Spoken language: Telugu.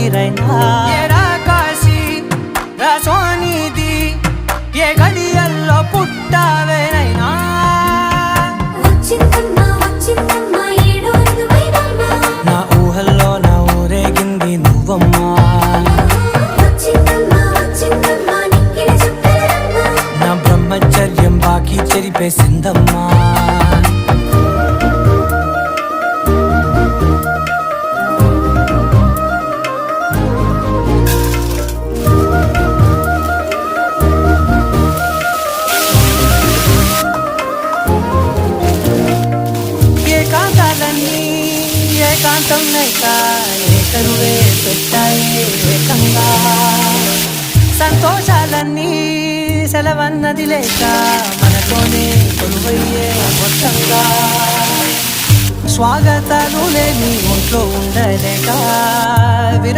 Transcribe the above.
ఊపిరైనా ఏరా కాశీ సోనిది ఏ గడియల్లో పుట్టావేనైనా నా ఊహల్లో నా ఊరేగింది నువ్వమ్మా నా బ్రహ్మచర్యం బాకీ చెరిపేసిందమ్మా ఏకాంతం నైక ఏకరువే పెట్టాయే ఏకంగా సంతోషాలన్నీ సెలవన్నది లేక మనతోనే కొలువయ్యే మొత్తంగా స్వాగతాలు లేని ఒంట్లో ఉండలేక విరహం